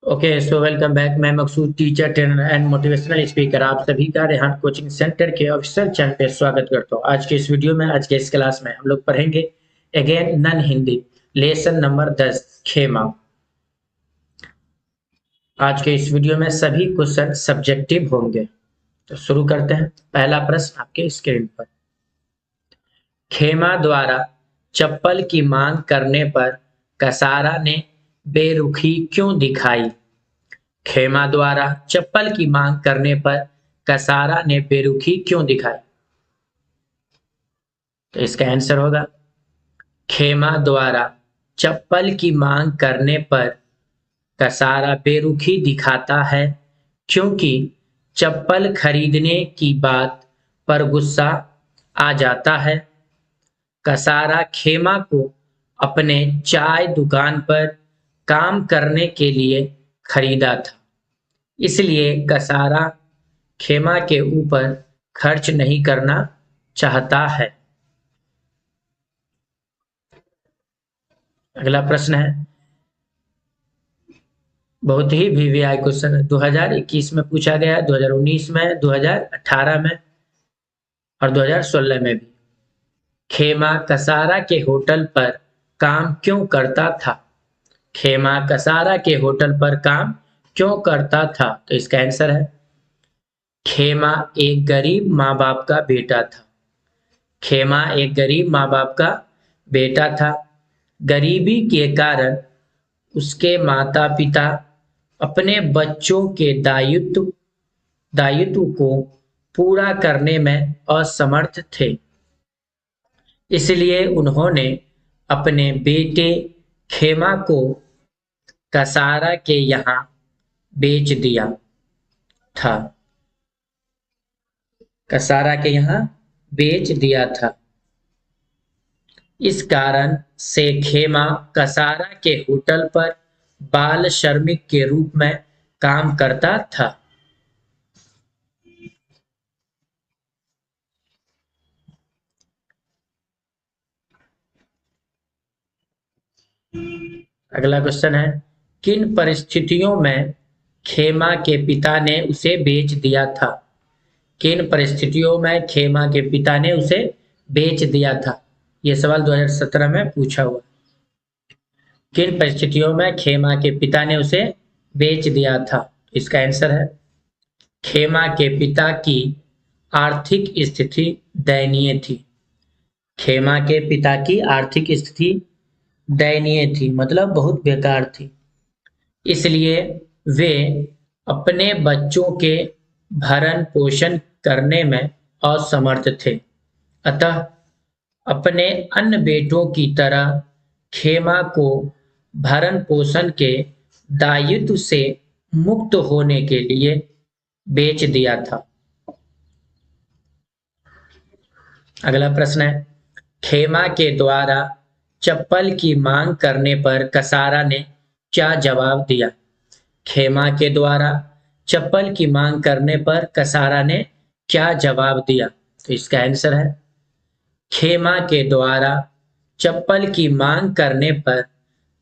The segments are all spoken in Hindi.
ओके, सो वेलकम बैक। मैं Maqsood, teacher trainer and motivational speaker, आप सभी का रेहान कोचिंग सेंटर के ऑफिशियल चैनल पे स्वागत करता हूँ। आज के इस वीडियो में, आज के इस क्लास में हम लोग पढ़ेंगे अगेन नन हिंदी लेसन नंबर 10 खेमा। आज के इस वीडियो में सभी क्वेश्चन सब्जेक्टिव होंगे। तो शुरू करते हैं। पहला प्रश्न आपके स्क्रीन पर। खेमा द्वारा चप्पल की मांग करने पर कसारा ने बेरुखी क्यों दिखाई? खेमा द्वारा चप्पल की मांग करने पर कसारा ने बेरुखी क्यों दिखाई? तो इसका आंसर होगा, खेमा द्वारा चप्पल की मांग करने पर कसारा बेरुखी दिखाता है क्योंकि चप्पल खरीदने की बात पर गुस्सा आ जाता है। कसारा खेमा को अपने चाय दुकान पर काम करने के लिए खरीदा था, इसलिए कसारा खेमा के ऊपर खर्च नहीं करना चाहता है। अगला प्रश्न है, बहुत ही वीवीआई क्वेश्चन है। 2021 में पूछा गया, 2019 में, 2018 में और 2016 में भी। खेमा कसारा के होटल पर काम क्यों करता था? खेमा कसारा के होटल पर काम क्यों करता था? तो इसका आंसर है, खेमा एक गरीब माँ बाप का बेटा था। खेमा एक गरीब माँ बाप का बेटा था। गरीबी के कारण उसके माता पिता अपने बच्चों के दायित्व दायित्व को पूरा करने में असमर्थ थे, इसलिए उन्होंने अपने बेटे खेमा को कसारा के यहाँ बेच दिया था। कसारा के यहाँ बेच दिया था। इस कारण से खेमा कसारा के होटल पर बाल श्रमिक के रूप में काम करता था। अगला क्वेश्चन है, किन परिस्थितियों में खेमा के पिता ने उसे बेच दिया था? किन परिस्थितियों में खेमा के पिता ने उसे बेच दिया था? यह सवाल 2017 में पूछा हुआ। किन परिस्थितियों में खेमा के पिता ने उसे बेच दिया था? इसका आंसर है, खेमा के पिता की आर्थिक स्थिति दयनीय थी। खेमा के पिता की आर्थिक स्थिति दयनीय थी, मतलब बहुत बेकार थी, इसलिए वे अपने बच्चों के भरण पोषण करने में असमर्थ थे। अतः अपने अन्य बेटों की तरह खेमा को भरण पोषण के दायित्व से मुक्त होने के लिए बेच दिया था। अगला प्रश्न है, खेमा के द्वारा चप्पल की मांग करने पर कसारा ने क्या जवाब दिया? खेमा के द्वारा चप्पल की मांग करने पर कसारा ने क्या जवाब दिया? तो इसका आंसर है, खेमा के द्वारा चप्पल की मांग करने पर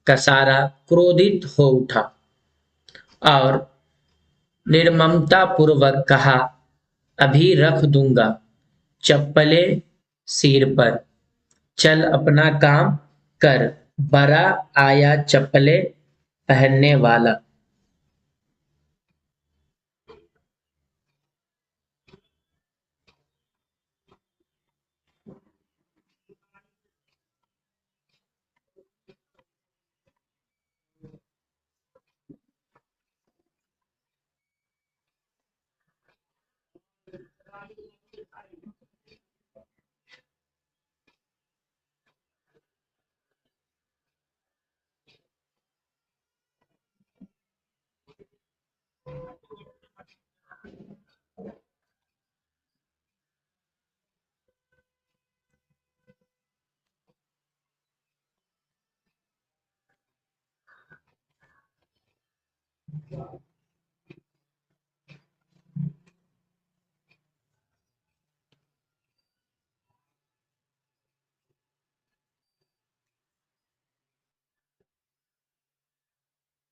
कसारा क्रोधित हो उठा और निर्ममतापूर्वक कहा, अभी रख दूंगा चप्पलें सिर पर, चल अपना काम कर, बड़ा आया चप्पलें पहनने वाला।